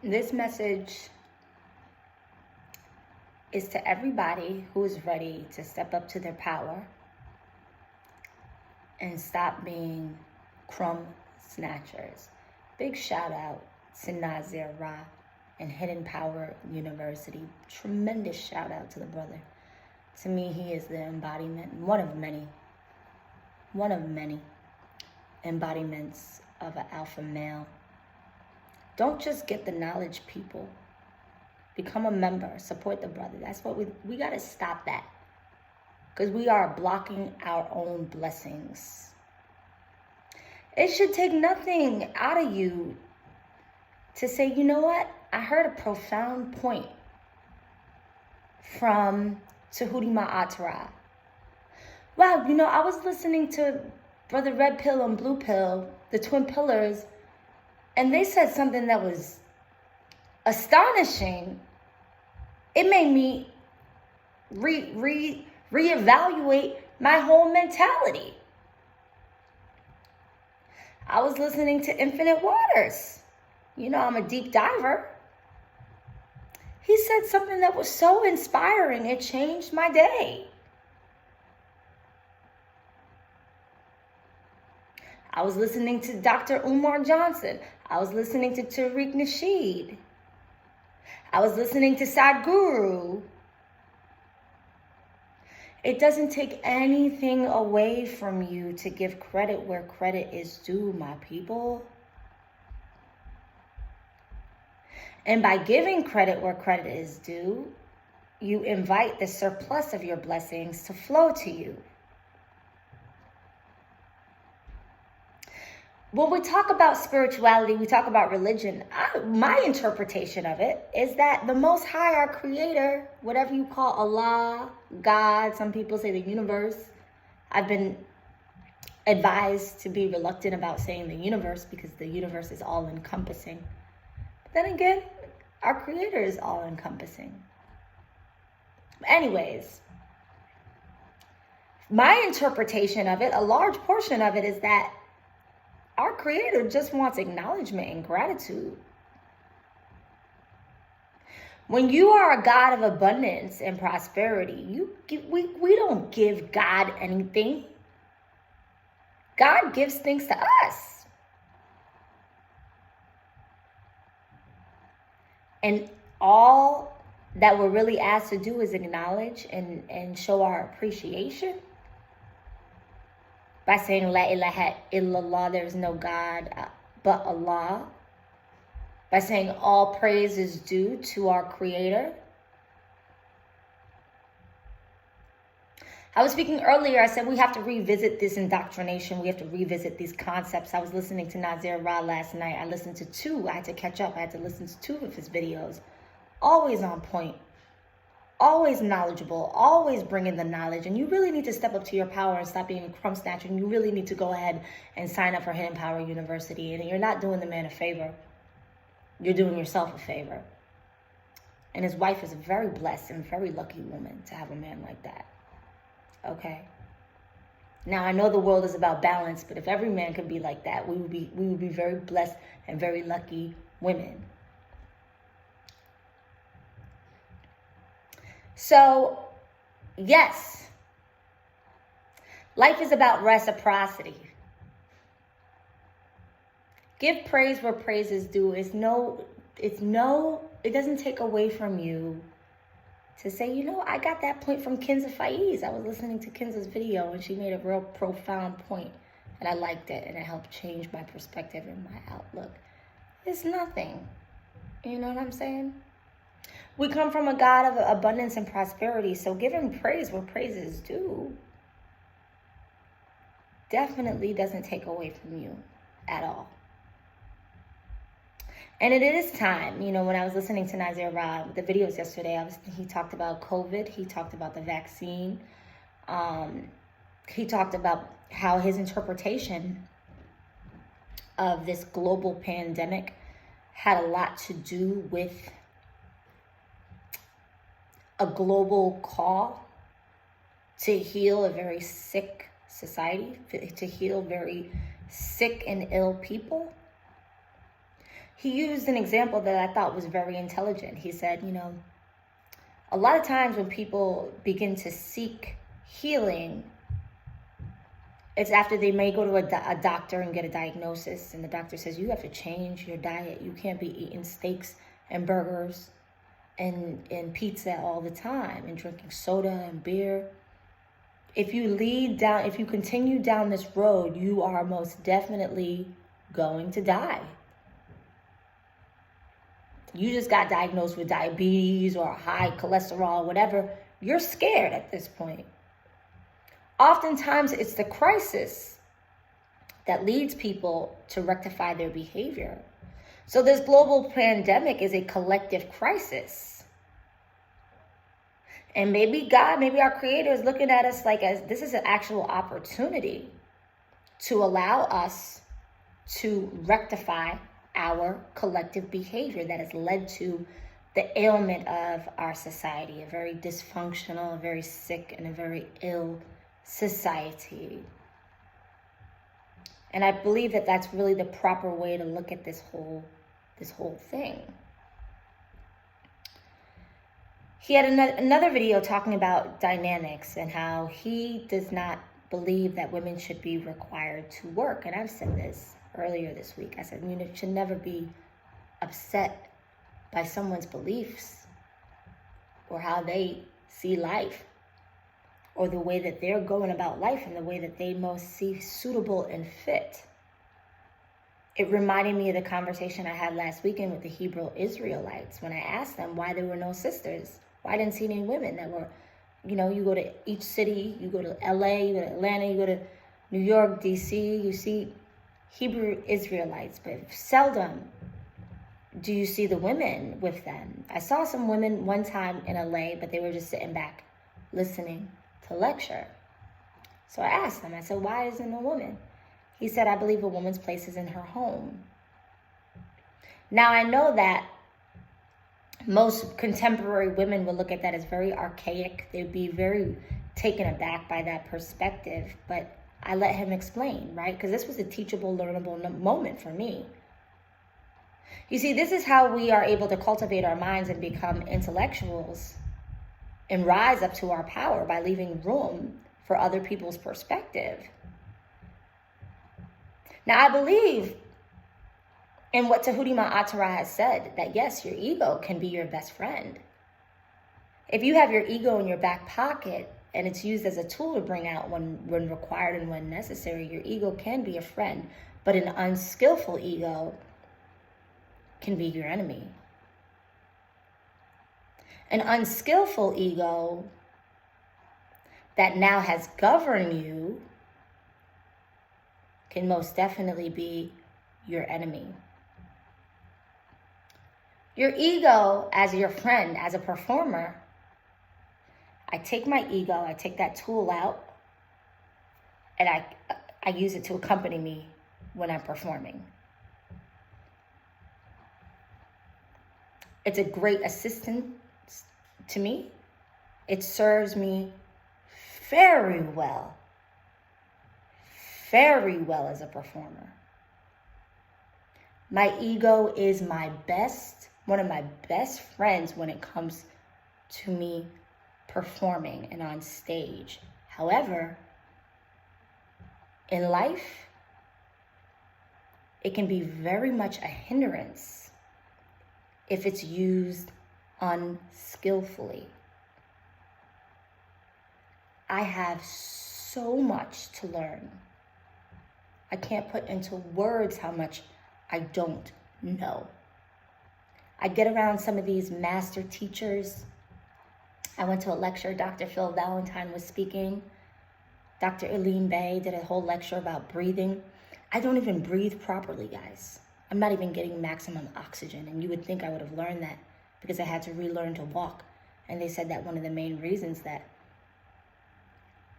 This message is to everybody who is ready to step up to their power and stop being crumb snatchers. Big shout out to Nazir Ra and Hidden Power University. Tremendous shout out to the brother. To me, he is the embodiment, one of many embodiments of an alpha male. Don't just get the knowledge, people. Become a member, support the brother. That's what we got to stop that. Because we are blocking our own blessings. It should take nothing out of you to say, you know what? I heard a profound point from Tahuti Ma'atara. Wow, I was listening to Brother Red Pill and Blue Pill, the twin pillars, and they said something that was astonishing. It made me reevaluate my whole mentality. I was listening to Infinite Waters. I'm a deep diver. He said something that was so inspiring. It changed my day. I was listening to Dr. Umar Johnson. I was listening to Tariq Nasheed. I was listening to Sadhguru. It doesn't take anything away from you to give credit where credit is due, my people. And by giving credit where credit is due, you invite the surplus of your blessings to flow to you. When we talk about spirituality, we talk about religion, my interpretation of it is that the Most High, our Creator, whatever you call Allah, God, some people say the universe. I've been advised to be reluctant about saying the universe because the universe is all-encompassing. But then again, our Creator is all-encompassing. Anyways, my interpretation of it, a large portion of it, is that our Creator just wants acknowledgement and gratitude. When you are a God of abundance and prosperity, we don't give God anything. God gives things to us. And all that we're really asked to do is acknowledge and show our appreciation by saying, La ilaha illallah, there is no God but Allah. By saying all praise is due to our Creator. I was speaking earlier, I said we have to revisit this indoctrination. We have to revisit these concepts. I was listening to Nazir Ra last night. I listened to two. I had to catch up. I had to listen to two of his videos. Always on point. Always knowledgeable, always bringing the knowledge. And you really need to step up to your power and stop being a crumb snatcher. And you really need to go ahead and sign up for Hidden Power University. And you're not doing the man a favor. You're doing yourself a favor. And his wife is a very blessed and very lucky woman to have a man like that. Okay? Now, I know the world is about balance, but if every man could be like that, we would be very blessed and very lucky women. So, yes, life is about reciprocity. Give praise where praise is due. It doesn't take away from you to say, I got that point from Kinza Faiz. I was listening to Kinza's video and she made a real profound point and I liked it and it helped change my perspective and my outlook. It's nothing. You know what I'm saying? We come from a God of abundance and prosperity, so giving praise where praise is due definitely doesn't take away from you at all. And it is time, when I was listening to Nazir Ra, the videos yesterday, he talked about COVID, he talked about the vaccine, he talked about how his interpretation of this global pandemic had a lot to do with a global call to heal a very sick society, to heal very sick and ill people. he used an example that I thought was very intelligent. He said, a lot of times when people begin to seek healing, it's after they may go to a doctor and get a diagnosis, and the doctor says, you have to change your diet. You can't be eating steaks and burgers and pizza all the time and drinking soda and beer. If you continue down this road, you are most definitely going to die. You just got diagnosed with diabetes or high cholesterol, whatever. You're scared at this point. Oftentimes, it's the crisis that leads people to rectify their behavior. So this global pandemic is a collective crisis. And maybe God, maybe our Creator is looking at us like as this is an actual opportunity to allow us to rectify our collective behavior that has led to the ailment of our society, a very dysfunctional, a very sick, and a very ill society. And I believe that that's really the proper way to look at this whole thing. He had another video talking about dynamics and how he does not believe that women should be required to work. And I've said this earlier this week. I said, you should never be upset by someone's beliefs or how they see life or the way that they're going about life and the way that they most see suitable and fit. It reminded me of the conversation I had last weekend with the Hebrew Israelites when I asked them why there were no sisters. Why I didn't see any women that were, you go to each city, you go to LA, you go to Atlanta, you go to New York, DC, you see Hebrew Israelites, but seldom do you see the women with them. I saw some women one time in LA, but they were just sitting back listening to lecture. So I asked them, I said, why isn't a woman? He said, I believe a woman's place is in her home. Now I know that most contemporary women would look at that as very archaic. They'd be very taken aback by that perspective, but I let him explain, right? Because this was a teachable, learnable moment for me. You see, this is how we are able to cultivate our minds and become intellectuals and rise up to our power by leaving room for other people's perspective. Now, I believe in what Tahudima Atara has said, that yes, your ego can be your best friend. If you have your ego in your back pocket and it's used as a tool to bring out when required and when necessary, your ego can be a friend, but an unskillful ego can be your enemy. An unskillful ego that now has governed you can most definitely be your enemy. Your ego as your friend, as a performer, I take my ego, I take that tool out, and I use it to accompany me when I'm performing. It's a great assistant to me. It serves me very well as a performer. My ego is one of my best friends when it comes to me performing and on stage. However, in life, it can be very much a hindrance if it's used unskillfully. I have so much to learn. I can't put into words how much I don't know. I get around some of these master teachers. I went to a lecture, Dr. Phil Valentine was speaking. Dr. Eileen Bay did a whole lecture about breathing. I don't even breathe properly, guys. I'm not even getting maximum oxygen. And you would think I would have learned that because I had to relearn to walk. And they said that one of the main reasons that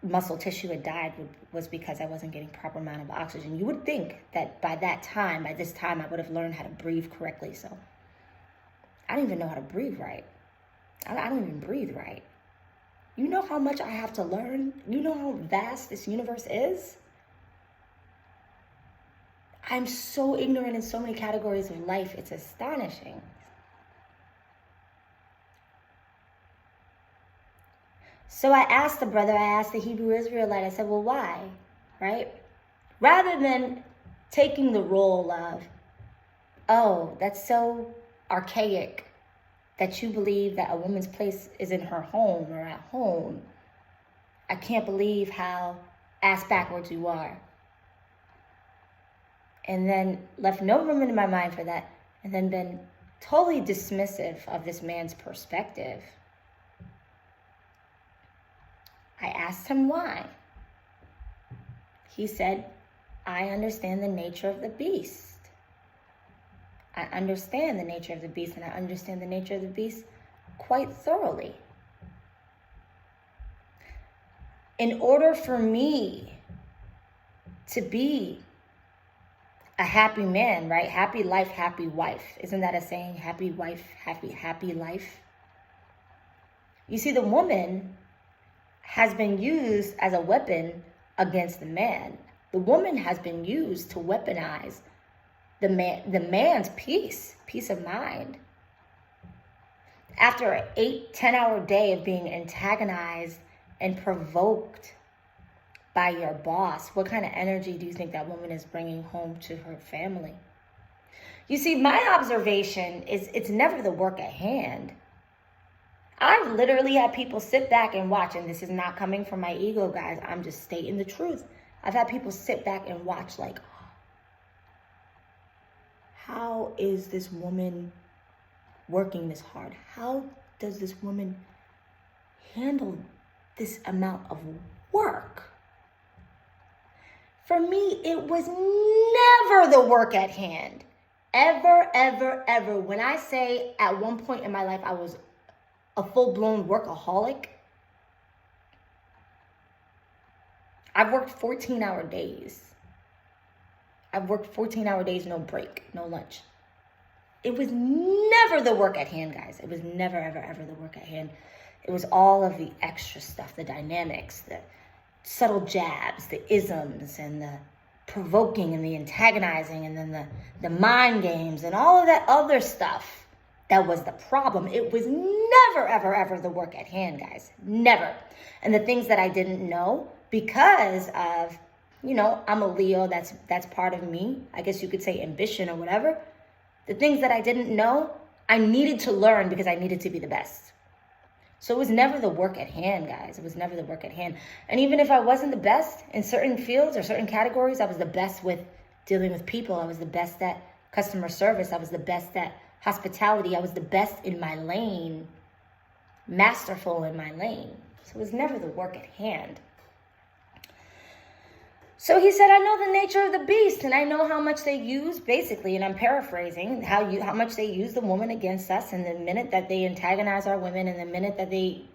muscle tissue had died was because I wasn't getting proper amount of oxygen. You would think that by this time, I would have learned how to breathe correctly. So I don't even know how to breathe right. I don't even breathe right. You know how much I have to learn? You know how vast this universe is? I'm so ignorant in so many categories of life. It's astonishing. So I asked the brother, I asked the Hebrew Israelite, I said, well, why? Right? Rather than taking the role of, oh, that's so archaic that you believe that a woman's place is in her home or at home. I can't believe how ass backwards you are. And then left no room in my mind for that. And then been totally dismissive of this man's perspective. I asked him why. He said, I understand the nature of the beast. I understand the nature of the beast, and I understand the nature of the beast quite thoroughly. In order for me to be a happy man, right? Happy life, happy wife. Isn't that a saying? Happy wife, happy life. You see, the woman has been used as a weapon against the man. The woman has been used to weaponize the man's peace of mind. After an 8-10 hour day of being antagonized and provoked by your boss, what kind of energy do you think that woman is bringing home to her family? You see, my observation is it's never the work at hand. I've literally had people sit back and watch, and this is not coming from my ego, guys. I'm just stating the truth. I've had people sit back and watch like, how is this woman working this hard? How does this woman handle this amount of work? For me, it was never the work at hand. Ever, ever, ever. When I say at one point in my life I was a full-blown workaholic, I've worked 14-hour days. I've worked 14-hour days, no break, no lunch. It was never the work at hand, guys. It was never, ever, ever the work at hand. It was all of the extra stuff, the dynamics, the subtle jabs, the isms, and the provoking and the antagonizing, and then the mind games and all of that other stuff that was the problem. It was never, ever, ever the work at hand, guys. Never. And the things that I didn't know because of, I'm a Leo, that's part of me. I guess you could say ambition or whatever. The things that I didn't know, I needed to learn because I needed to be the best. So it was never the work at hand, guys. It was never the work at hand. And even if I wasn't the best in certain fields or certain categories, I was the best with dealing with people. I was the best at customer service. I was the best at hospitality. I was the best in my lane, masterful in my lane. So it was never the work at hand. So he said, I know the nature of the beast, and I know how much they use, basically, and I'm paraphrasing, how much they use the woman against us, and the minute that they antagonize our women, and the minute that they,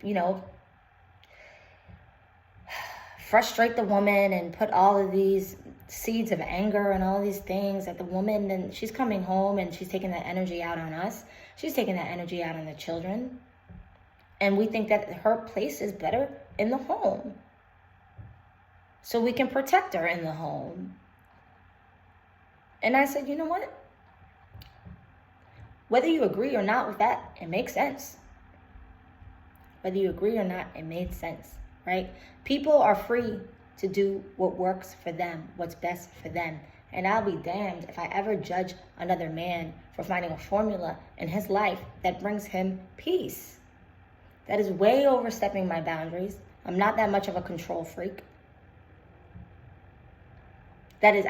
frustrate the woman and put all of these seeds of anger and all these things at the woman, and she's coming home and she's taking that energy out on us. She's taking that energy out on the children. And we think that her place is better in the home, so we can protect her in the home. And I said, you know what? Whether you agree or not with that, it makes sense. Whether you agree or not, it made sense, right? People are free to do what works for them, what's best for them. And I'll be damned if I ever judge another man for finding a formula in his life that brings him peace. That is way overstepping my boundaries. I'm not that much of a control freak. That is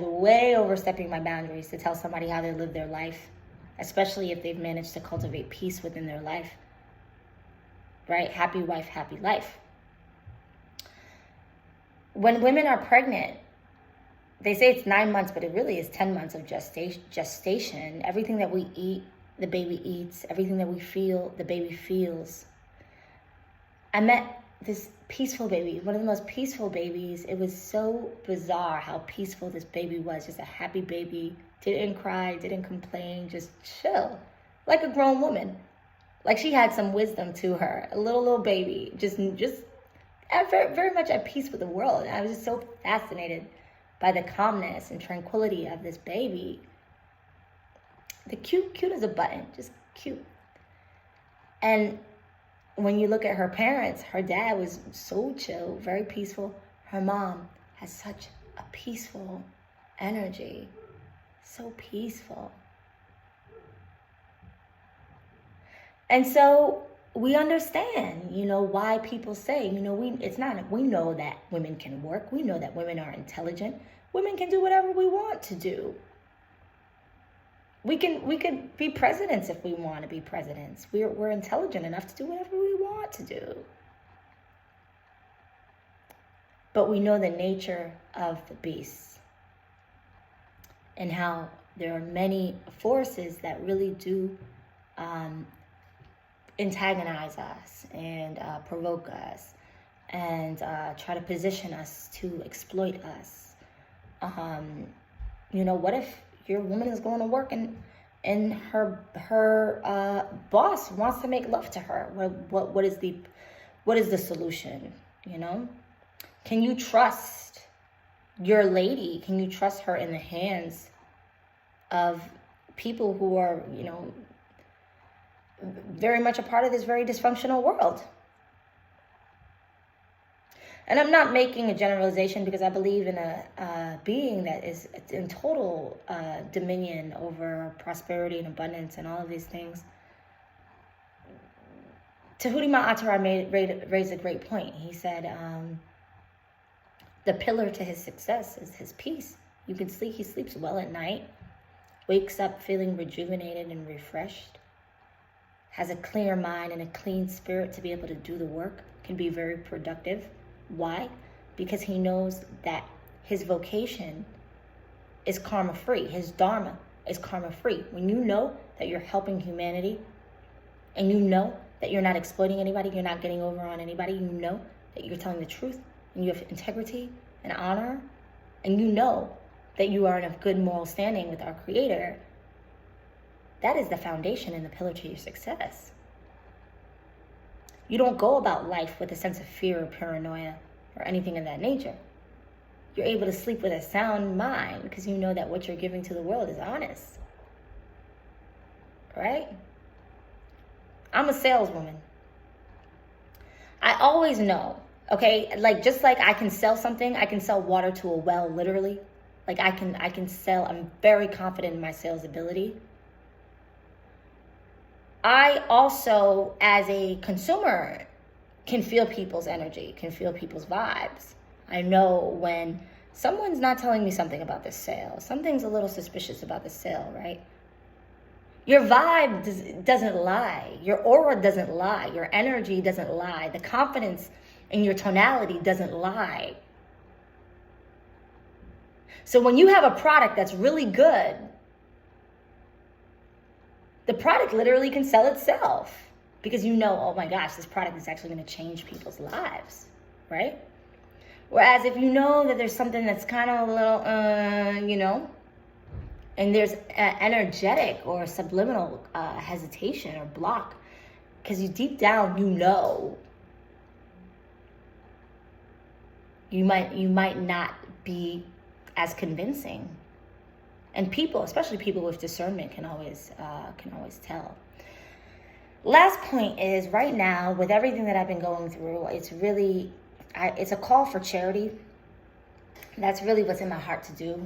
way overstepping my boundaries to tell somebody how they live their life, especially if they've managed to cultivate peace within their life, right? Happy wife, happy life. When women are pregnant, they say it's 9 months, but it really is 10 months of gestation. Everything that we eat, the baby eats. Everything that we feel, the baby feels. I met this peaceful baby, one of the most peaceful babies. It was so bizarre how peaceful this baby was. Just a happy baby, didn't cry, didn't complain, just chill, like a grown woman. Like she had some wisdom to her, a little baby, just very, very much at peace with the world. And I was just so fascinated by the calmness and tranquility of this baby. The cute as a button, just cute. And when you look at her parents, her dad was so chill, very peaceful. Her mom has such a peaceful energy, so peaceful. And so we understand, why people say, we know that women can work. We know that women are intelligent. Women can do whatever we want to do. We could be presidents if we want to be presidents. We're intelligent enough to do whatever we want to do. But we know the nature of the beast and how there are many forces that really do antagonize us and provoke us and try to position us to exploit us. What if your woman is going to work and her boss wants to make love to her? What is the solution? Can you trust your lady? Can you trust her in the hands of people who are very much a part of this very dysfunctional world? And I'm not making a generalization, because I believe in a being that is in total dominion over prosperity and abundance and all of these things. Tahuti Ma'atara raised a great point. He said, the pillar to his success is his peace. You can sleep. He sleeps well at night, wakes up feeling rejuvenated and refreshed, has a clear mind and a clean spirit to be able to do the work, can be very productive. Why? Because he knows that his vocation is karma-free. His dharma is karma-free. When you know that you're helping humanity, and you know that you're not exploiting anybody, you're not getting over on anybody, you know that you're telling the truth, and you have integrity and honor, and you know that you are in a good moral standing with our Creator, that is the foundation and the pillar to your success. You don't go about life with a sense of fear or paranoia or anything of that nature. You're able to sleep with a sound mind because you know that what you're giving to the world is honest. Right? I'm a saleswoman. I always know, okay? Just like I can sell something, I can sell water to a well, literally. I can sell, I'm very confident in my sales ability. I also, as a consumer, can feel people's energy, can feel people's vibes. I know when someone's not telling me something about this sale, something's a little suspicious about the sale, right? Your vibe doesn't lie. Your aura doesn't lie. Your energy doesn't lie. The confidence in your tonality doesn't lie. So when you have a product that's really good, the product literally can sell itself because you know, oh my gosh, this product is actually going to change people's lives, right? Whereas if you know that there's something that's kind of a little, and there's energetic or subliminal hesitation or block, because you deep down, you might not be as convincing. And people, especially people with discernment, can always tell. Last point is, right now, with everything that I've been going through, it's a call for charity. That's really what's in my heart to do,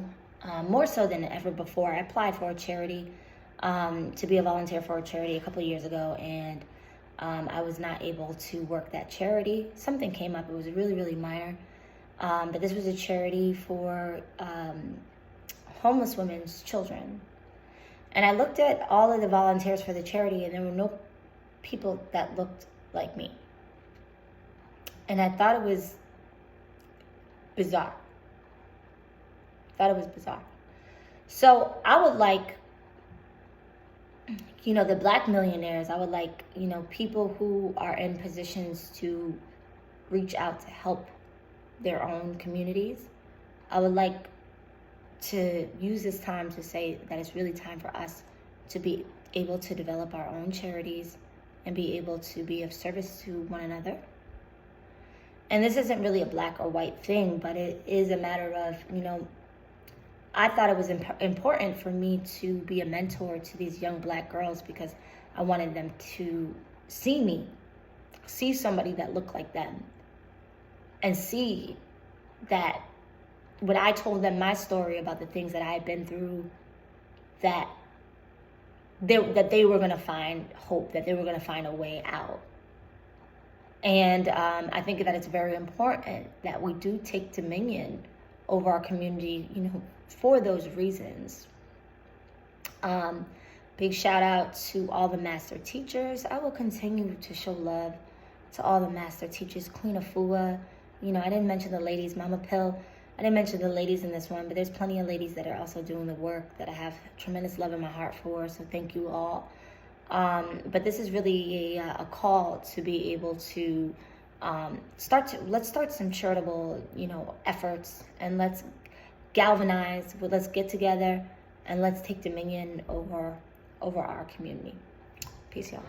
more so than ever before. I applied for a charity, to be a volunteer for a charity a couple of years ago, and I was not able to work that charity. Something came up. It was really, really minor. But this was a charity for homeless women's children. And I looked at all of the volunteers for the charity, and there were no people that looked like me. And I thought it was bizarre. So I would like, the Black millionaires, I would like, people who are in positions to reach out to help their own communities. I would like to use this time to say that it's really time for us to be able to develop our own charities and be able to be of service to one another. And this isn't really a black or white thing, but it is a matter of, I thought it was important for me to be a mentor to these young black girls because I wanted them to see me, see somebody that looked like them, and see that when I told them my story about the things that I had been through, that they were going to find hope, that they were going to find a way out. And I think that it's very important that we do take dominion over our community, for those reasons. Big shout out to all the master teachers. I will continue to show love to all the master teachers. Queen Afua, I didn't mention the ladies, Mama Pill. I didn't mention the ladies in this one, but there's plenty of ladies that are also doing the work that I have tremendous love in my heart for. So thank you all. But this is really a call to be able to let's start some charitable, efforts, and let's galvanize. Let's get together and let's take dominion over our community. Peace, y'all.